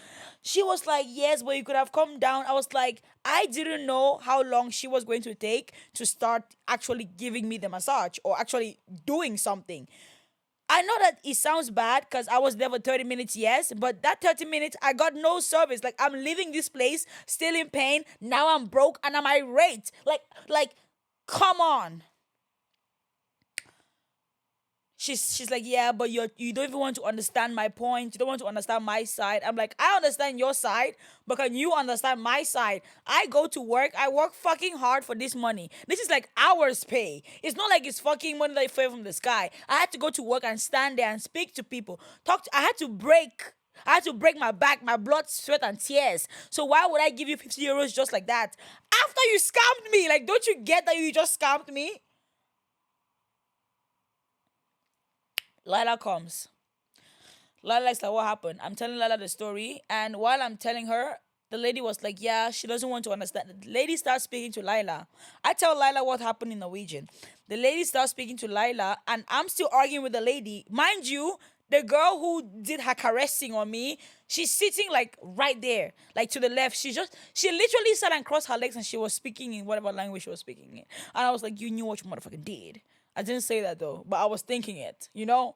Speaker 1: She was like, yes, but you could have come down. I was like, I didn't know how long she was going to take to start actually giving me the massage or actually doing something. I know that it sounds bad because I was there for 30 minutes, yes, but that 30 minutes, I got no service. Like, I'm leaving this place still in pain. Now I'm broke and I'm irate. Like, come on. She's like, yeah, but you don't even want to understand my point. You don't want to understand my side. I'm like, I understand your side, but can you understand my side? I go to work. I work fucking hard for this money. This is like hours pay. It's not like it's fucking money that fell from the sky. I had to go to work and stand there and speak to people. I had to break. I had to break my back, my blood, sweat, and tears. So why would I give you 50 euros just like that? After you scammed me, like, don't you get that you just scammed me? Lila comes. Lila is like, what happened? I'm telling Lila the story. And while I'm telling her, the lady was like, yeah, she doesn't want to understand. The lady starts speaking to Lila. I tell Lila what happened in Norwegian. The lady starts speaking to Lila, and I'm still arguing with the lady. Mind you, the girl who did her caressing on me, she's sitting like right there, like to the left. She literally sat and crossed her legs and she was speaking in whatever language she was speaking in. And I was like, you knew what you motherfucking did. I didn't say that though, but I was thinking it, you know?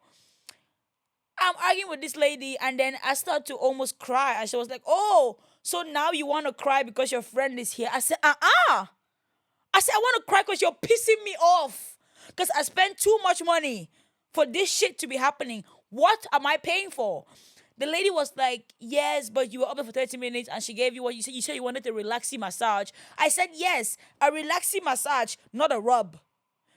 Speaker 1: I'm arguing with this lady, and then I start to almost cry. And she was like, oh, so now you want to cry because your friend is here? I said, uh-uh. I said, I want to cry because you're pissing me off. Because I spent too much money for this shit to be happening. What am I paying for? The lady was like, yes, but you were up there for 30 minutes and she gave you what you said. You said you wanted a relaxing massage. I said, yes, a relaxing massage, not a rub.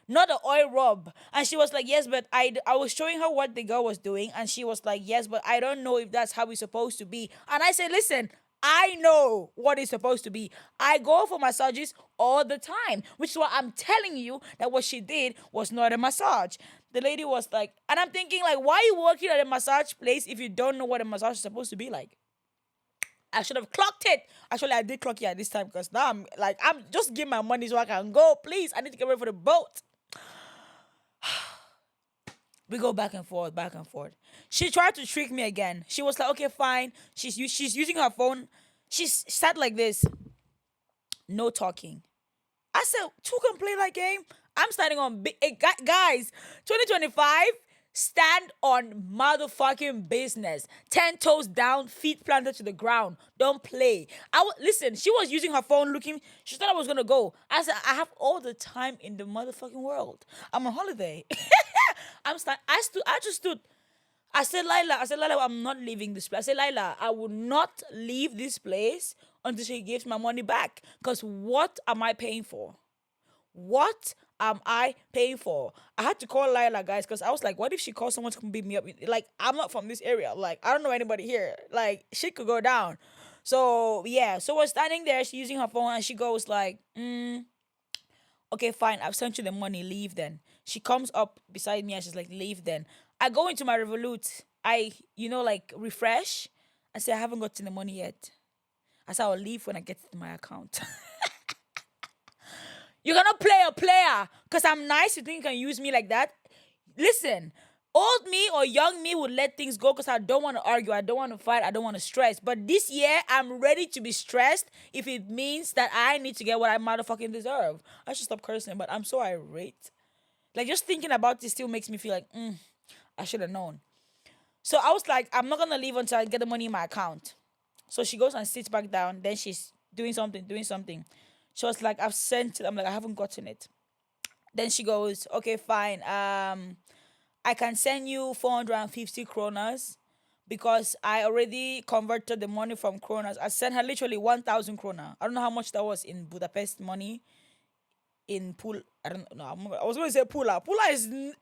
Speaker 1: Not an oil rub. And she was like, yes, but I was showing her what the girl was doing. And she was like, yes, but I don't know if that's how it's supposed to be. And I said, listen, I know what it's supposed to be. I go for massages all the time, which is why I'm telling you that what she did was not a massage. The lady was like, and I'm thinking, like, why are you working at a massage place if you don't know what a massage is supposed to be like? I should have clocked it. Actually, I did clock it at this time because now I'm just give my money so I can go. Please, I need to get ready for the boat. We go back and forth, back and forth. She tried to trick me again. She was like, okay, fine. She's using her phone. She sat like this. No talking. I said, two can play that game. I'm starting on big guys. 2025. Stand on motherfucking business. 10 toes down, feet planted to the ground. Don't play. Listen, she was using her phone looking. She thought I was gonna go. I said, I have all the time in the motherfucking world. I'm on holiday. I just stood. I said, Lila, I'm not leaving this place. I said, Lila, I will not leave this place until she gives my money back. Because what am I paying for? What am I paying for? I had to call Lila, guys, because I was like, what if she calls someone to come beat me up? Like, I'm not from this area. Like, I don't know anybody here. Like, shit could go down. So, yeah. So, we're standing there. She's using her phone, and she goes like, okay, fine. I've sent you the money. Leave then. She comes up beside me, and she's like, leave then. I go into my Revolut. Like, refresh. I say, I haven't gotten the money yet. I said, I'll leave when I get to my account. You're gonna play a player because I'm nice. You think you can use me like that? Listen, old me or young me would let things go because I don't want to argue. I don't want to fight. I don't want to stress. But this year, I'm ready to be stressed if it means that I need to get what I motherfucking deserve. I should stop cursing, but I'm so irate. Like, just thinking about this still makes me feel like, I should have known. So I was like, I'm not gonna leave until I get the money in my account. So she goes and sits back down. Then she's doing something. She was like, I've sent it. I'm like, I haven't gotten it. Then she goes, okay, fine. I can send you 450 kronas because I already converted the money from kronas. I sent her literally 1,000 krona. I don't know how much that was in Budapest money. In Pula, I don't know. I was going to say Pula. Pula is in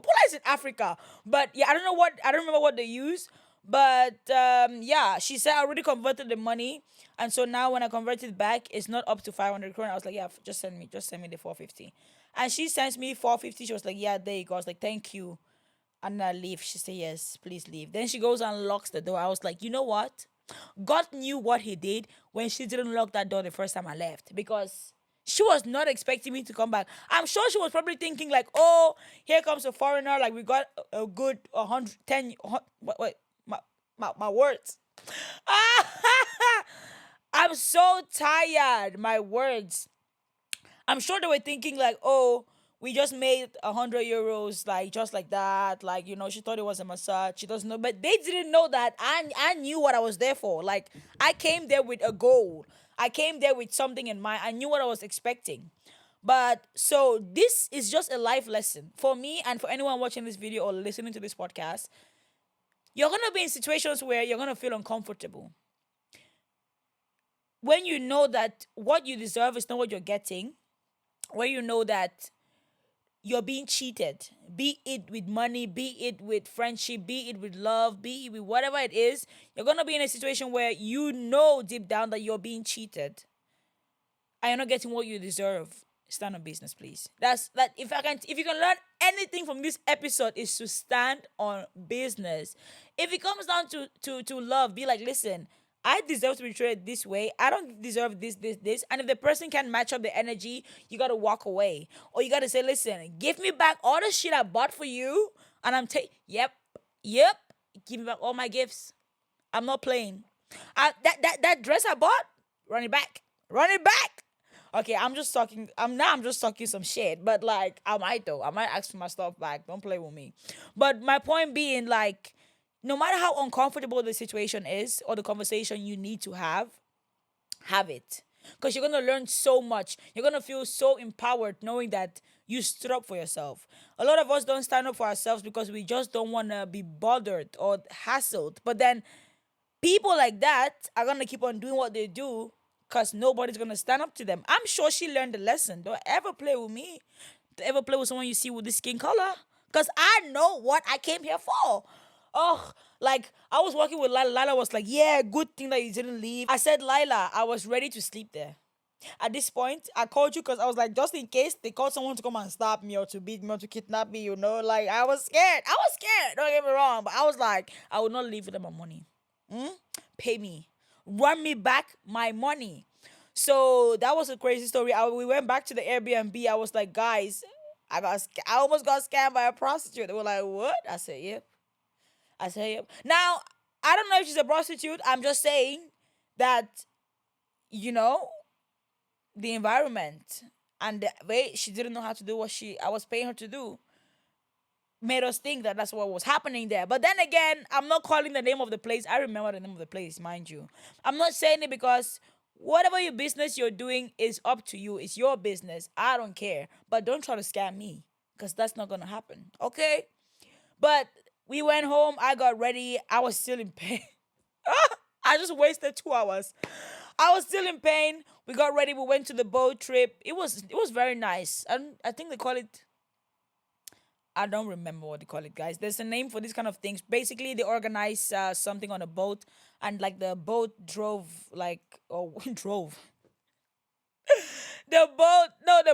Speaker 1: Africa, but yeah, I don't know what. I don't remember what they use. But yeah, she said I already converted the money, and so now when I convert it back, it's not up to 500 krona. I was like, yeah, just send me the 450, and she sends me 450. She was like, yeah, there you go. I was like, thank you, and I leave. She said, yes, please leave. Then she goes and locks the door. I was like, you know what? God knew what He did when she didn't lock that door the first time I left because she was not expecting me to come back. I'm sure she was probably thinking like, oh, here comes a foreigner. Like we got a good 110. Wait, my words. I'm so tired. My words. I'm sure they were thinking like, oh, we just made 100 euros, like just like that. Like she thought it was a massage. She doesn't know, but they didn't know that. I knew what I was there for. Like I came there with a goal. I came there with something in mind. I knew what I was expecting. But so this is just a life lesson for me and for anyone watching this video or listening to this podcast. You're gonna be in situations where you're gonna feel uncomfortable. When you know that what you deserve is not what you're getting, when you know that you're being cheated, be it with money, be it with friendship, be it with love, be it with whatever it is, you're gonna be in a situation where you know deep down that you're being cheated and you're not getting what you deserve. Stand on business, please. That's that. If you can learn anything from this episode, is to stand on business. If it comes down to love, be like, listen, I deserve to be treated this way. I don't deserve this. And if the person can't match up the energy, you gotta walk away. Or you gotta say, listen, give me back all the shit I bought for you. And I'm yep. Give me back all my gifts. I'm not playing. That dress I bought, run it back. Run it back. Okay, I'm just talking. I'm just talking some shit. But like, I might though. I might ask for my stuff back. Don't play with me. But my point being, like, no matter how uncomfortable the situation is or the conversation you need to have it. Because you're going to learn so much. You're going to feel so empowered knowing that you stood up for yourself. A lot of us don't stand up for ourselves because we just don't want to be bothered or hassled. But then people like that are going to keep on doing what they do because nobody's going to stand up to them. I'm sure she learned the lesson. Don't ever play with me. Don't ever play with someone you see with this skin color. Because I know what I came here for. Oh, like I was walking with Lila. Lila was like, yeah, good thing that you didn't leave. I said, Lila, I was ready to sleep there. At this point, I called you because I was like, just in case they called someone to come and stop me or to beat me or to kidnap me, like I was scared. Don't get me wrong. But I was like, I would not leave with them my money. Pay me. Run me back my money. So that was a crazy story. We went back to the Airbnb. I was like, guys, I almost got scammed by a prostitute. They were like, what? I said, yep. Now, I don't know if she's a prostitute. I'm just saying that, the environment and the way she didn't know how to do what I was paying her to do. made us think that that's what was happening there. But then again, I'm not calling the name of the place. I remember the name of the place, mind you. I'm not saying it because whatever your business you're doing is up to you. It's your business. I don't care. But don't try to scam me because that's not going to happen. Okay? But we went home. I got ready. I was still in pain. I just wasted 2 hours. I was still in pain. We got ready. We went to the boat trip. It was very nice. And I think they call it, I don't remember what they call it, guys. There's a name for these kind of things. Basically, they organize something on a boat, and like the boat drove, like, oh, drove. The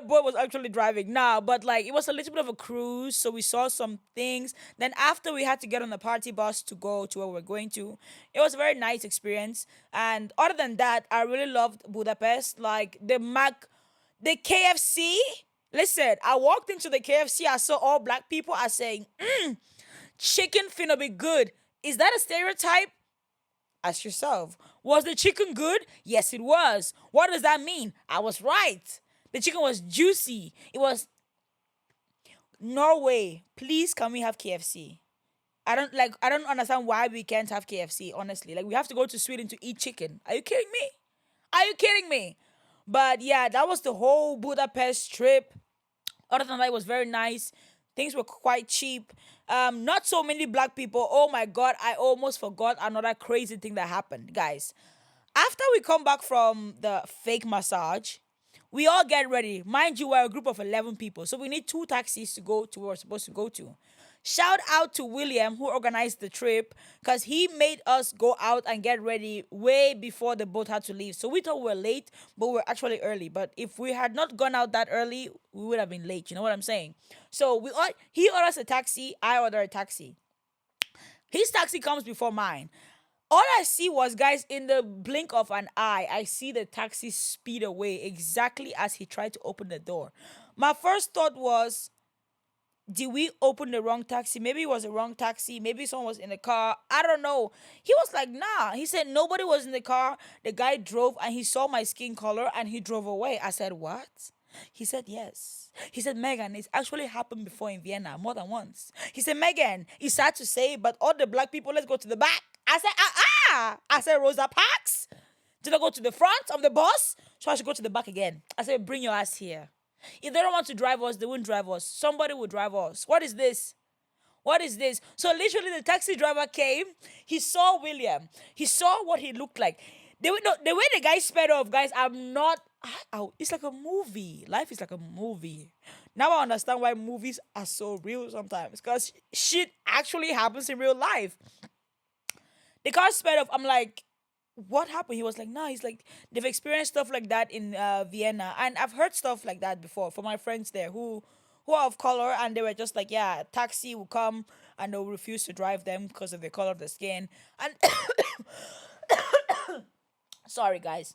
Speaker 1: boat was actually driving. Nah, but like it was a little bit of a cruise, so we saw some things. Then after we had to get on the party bus to go to where we're going to. It was a very nice experience. And other than that, I really loved Budapest. Like the KFC. Listen, I walked into the KFC. I saw all black people. I saying, chicken finna be good. Is that a stereotype? Ask yourself. Was the chicken good? Yes, it was. What does that mean? I was right. The chicken was juicy. It was Norway. Please, can we have KFC? I don't understand why we can't have KFC, honestly. Like we have to go to Sweden to eat chicken. Are you kidding me? Are you kidding me? But yeah, that was the whole Budapest trip. Other than that, it was very nice. Things were quite cheap. Not so many black people. Oh my god, I almost forgot another crazy thing that happened, guys. After we come back from the fake massage, we all get ready. Mind you, we're a group of 11 people, so we need two taxis to go to where we're supposed to go to. Shout out to William who organized the trip because he made us go out and get ready way before the boat had to leave. So we thought we were late, but we were actually early. But if we had not gone out that early, we would have been late. You know what I'm saying? So he orders a taxi, I order a taxi. His taxi comes before mine. All I see was, guys, in the blink of an eye, I see the taxi speed away exactly as he tried to open the door. My first thought was, did we open the wrong taxi? Maybe it was the wrong taxi. Maybe someone was in the car. I don't know. He was like, nah. He said nobody was in the car. The guy drove and he saw my skin color and he drove away. I said, what? He said, yes. He said, Megan, it's actually happened before in Vienna more than once. He said, Megan, it's sad to say, but all the black people, let's go to the back. I said, I said, Rosa Parks, did I go to the front of the bus? So I should go to the back again. I said, bring your ass here. If they don't want to drive us, they won't drive us. Somebody will drive us. What is this? What is this? So literally the taxi driver came. He saw William. He saw what he looked like. No, the way the guy sped off, guys, I'm not. It's like a movie. Life is like a movie. Now I understand why movies are so real sometimes. Because shit actually happens in real life. The car sped off. I'm like, what happened? He was like, nah, he's like, they've experienced stuff like that in Vienna. And I've heard stuff like that before from my friends there who are of color and they were just like, yeah, taxi will come and they'll refuse to drive them because of the color of the skin. And sorry guys.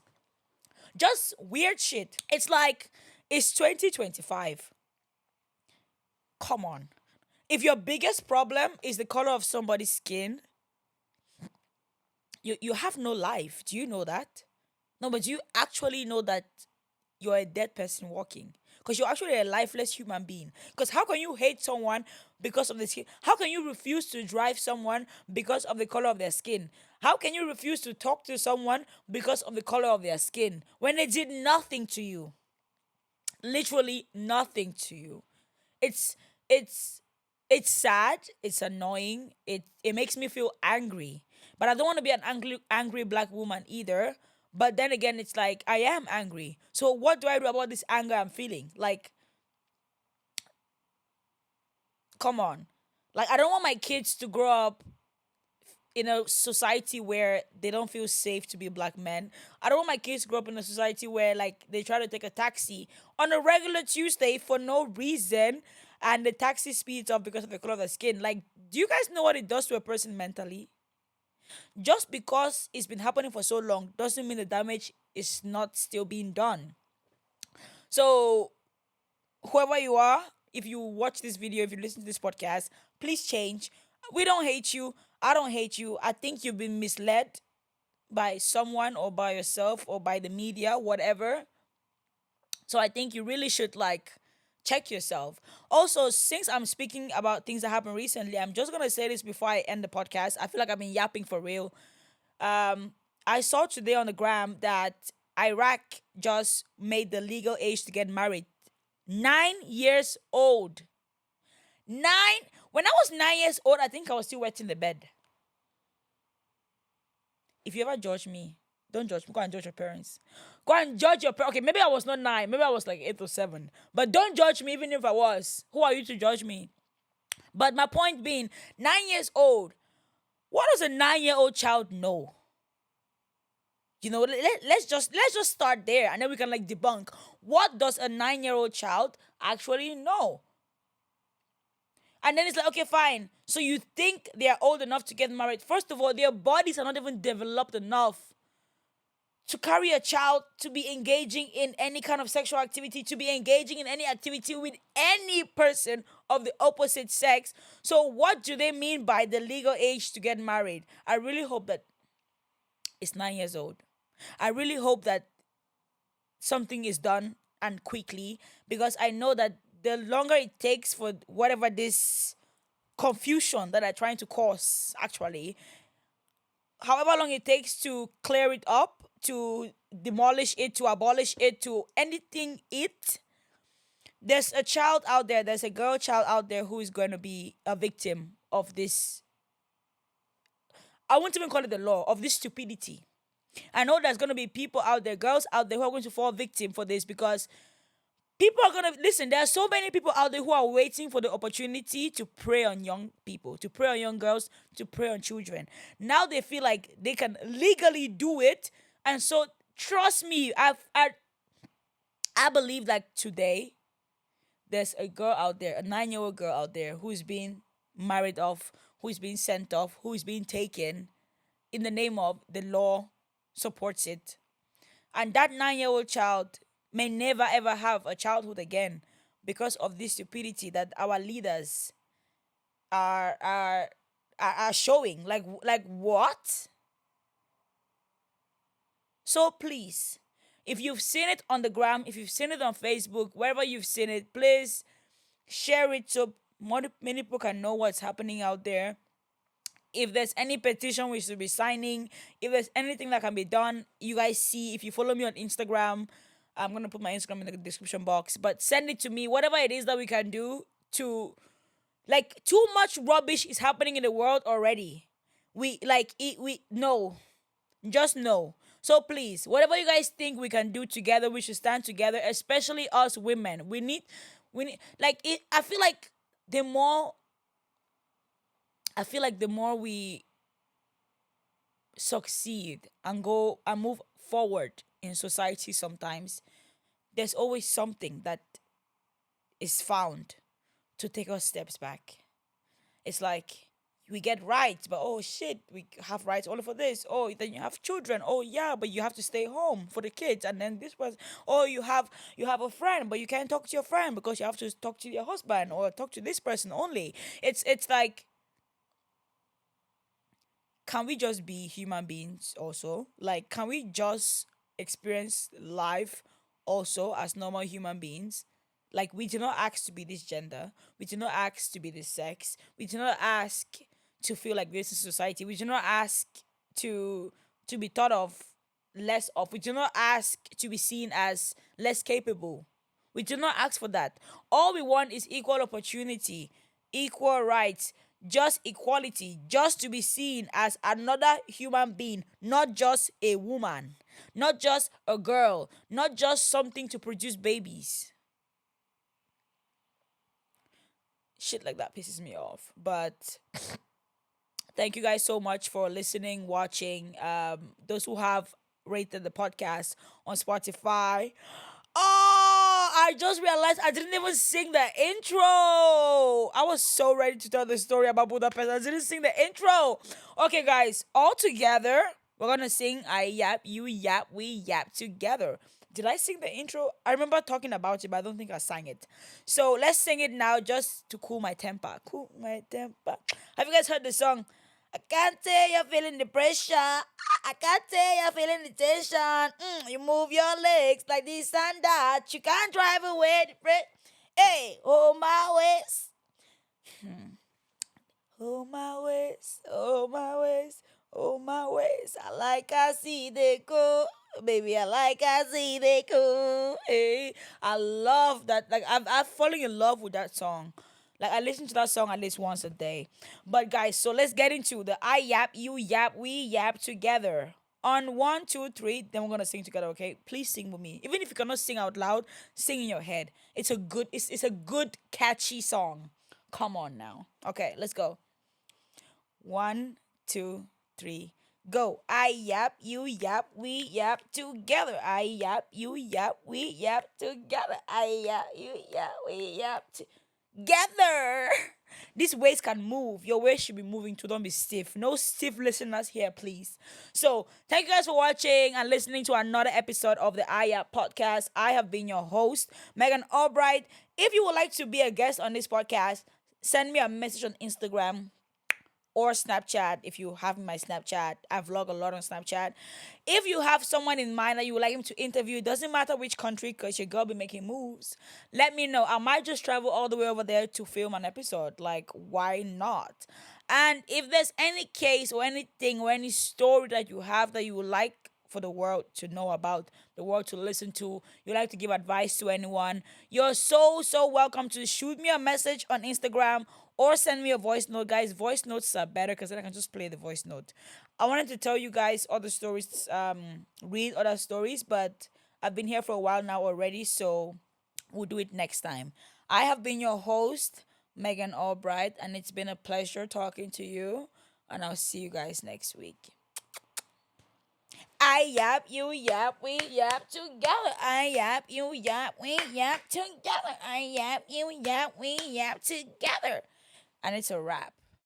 Speaker 1: Just weird shit. It's like it's 2025. Come on. If your biggest problem is the color of somebody's skin, you have no life. Do you know that? No, but do you actually know that you're a dead person walking? Because you're actually a lifeless human being. Because how can you hate someone because of the skin? How can you refuse to drive someone because of the color of their skin? How can you refuse to talk to someone because of the color of their skin when they did nothing to you? Literally nothing to you. It's it's it's sad, it's annoying, it makes me feel angry. But I don't want to be an angry black woman either. But then again, it's like I am angry. So what do I do about this anger I'm feeling? Like, come on. Like I don't want my kids to grow up in a society where they don't feel safe to be black men. I don't want my kids to grow up in a society where like they try to take a taxi on a regular Tuesday for no reason and the taxi speeds up because of the color of the skin. Like, do you guys know what it does to a person mentally? Just because it's been happening for so long doesn't mean the damage is not still being done. So whoever you are, if you watch this video, if you listen to this podcast, please change. We don't hate you. I don't hate you. I think you've been misled by someone or by yourself or by the media, whatever. So I think you really should like Check yourself. Also, since I'm speaking about things that happened recently, I'm just gonna say this before I end the podcast. I feel like I've been yapping for real. Um, I saw today on the gram that Iraq just made the legal age to get married. 9 years old. Nine. When I was 9 years old, I think I was still wet in the bed. If you ever judge me, don't judge me. Go and judge your parents. Go and judge your parents. Okay, maybe I was not nine. Maybe I was like 8 or 7. But don't judge me, even if I was. Who are you to judge me? But my point being, 9 years old. What does a 9-year-old child know? Let's just start there, and then we can like debunk. What does a 9-year-old child actually know? And then it's like, okay, fine. So you think they are old enough to get married? First of all, their bodies are not even developed enough to carry a child, to be engaging in any kind of sexual activity, to be engaging in any activity with any person of the opposite sex. So what do they mean by the legal age to get married? I really hope that it's 9 years old. I really hope that something is done and quickly, because I know that the longer it takes for whatever this confusion that are trying to cause, actually, however long it takes to clear it up, to demolish it, to abolish it, to anything it, there's a child out there, there's a girl child out there who is going to be a victim of this. I won't even call it the law, of this stupidity. I know there's going to be people out there, girls out there, who are going to fall victim for this, because people are going to listen. There are so many people out there who are waiting for the opportunity to prey on young people, to prey on young girls, to prey on children. Now they feel like they can legally do it. And so, trust me, I believe like today, there's a girl out there, a 9-year-old girl out there, who is being married off, who is being sent off, who is being taken in the name of the law supports it. And that 9-year-old child may never ever have a childhood again, because of this stupidity that our leaders are are are showing. Like what? So please, if you've seen it on the gram, if you've seen it on Facebook, wherever you've seen it, please share it so many people can know what's happening out there. If there's any petition we should be signing, if there's anything that can be done, you guys see. If you follow me on Instagram, I'm gonna put my Instagram in the description box. But send it to me. Whatever it is that we can do to, like, too much rubbish is happening in the world already. We like it. We no, just no. So please, whatever you guys think we can do together, we should stand together. Especially us women. We need like it. The more I feel like the more we succeed and go and move forward in society, sometimes there's always something that is found to take us steps back. It's like we get rights, but oh shit, we have rights only for this. Oh, then you have children. Oh yeah, but you have to stay home for the kids. And then this was, oh, you have a friend, but you can't talk to your friend because you have to talk to your husband or talk to this person only. It's like, can we just be human beings also? Like, can we just experience life also as normal human beings? Like, we did not ask to be this gender. We did not ask to be this sex. We did not ask to feel like this in society. We did not ask to to be thought of less of. We did not ask to be seen as less capable. We do not ask for that. All we want is equal opportunity, equal rights, just equality, just to be seen as another human being, not just a woman, not just a girl, not just something to produce babies. Shit like that pisses me off. But thank you guys so much for listening, watching. Those who have rated the podcast on Spotify. Oh, I just realized I didn't even sing the intro. I was so ready to tell the story about Budapest. I didn't sing the intro. Okay, guys, all together, we're gonna sing I yap, you yap, we yap together. Did I sing the intro? I remember talking about it, but I don't think I sang it. So let's sing it now just to cool my temper. Cool my temper. Have you guys heard the song? I can't tell you're feeling the pressure. I can't tell you're feeling the tension. You move your legs like this and that. You can't drive away the breath. Hey, oh my ways. Oh my ways, oh my ways, oh my ways. I like I see they go. Baby, I like I see they go. Hey, I love that. Like I've fallen in love with that song. Like I listen to that song at least once a day. But guys, so let's get into the I yap, you yap, we yap together. On one, two, three, then we're gonna sing together, okay? Please sing with me. Even if you cannot sing out loud, sing in your head. It's a good catchy song. Come on now. Okay, let's go. One, two, three, go. I yap, you yap, we yap together. I yap, you yap, we yap together. I yap, you yap, we yap together. This waist can move. Your waist should be moving too. Don't be stiff. No stiff listeners here, please. So, thank you guys for watching and listening to another episode of the iYAP podcast. I have been your host, Megan Albright. If you would like to be a guest on this podcast, send me a message on Instagram or Snapchat if you have my Snapchat. I vlog a lot on Snapchat. If you have someone in mind that you would like him to interview, it doesn't matter which country because your girl be making moves. Let me know. I might just travel all the way over there to film an episode. Like, why not? And if there's any case or anything or any story that you have that you would like for the world to know about, the world to listen to, you like to give advice to anyone, you're so welcome to shoot me a message on Instagram or send me a voice note, guys. Voice notes are better because then I can just play the voice note. I wanted to tell you guys other stories, read other stories, but I've been here for a while now already, so we'll do it next time. I have been your host, Megan Albright, and it's been a pleasure talking to you. And I'll see you guys next week. I yap, you yap, we yap together. I yap, you yap, we yap together. I yap, you yap, we yap together. And it's a wrap.